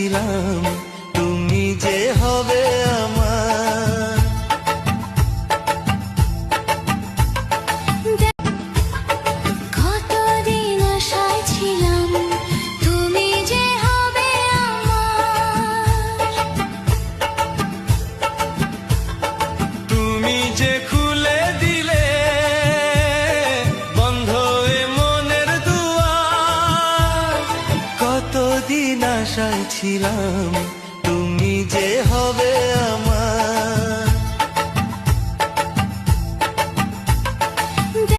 ছিলাম তুমি যে হবে আমার। কতদিন আশায় ছিলাম তুমি যে হবে আমার। তুমি যে খুলে দিলে বন্ধ এ মনের দুয়ার। কতদিন আশায় ছিলাম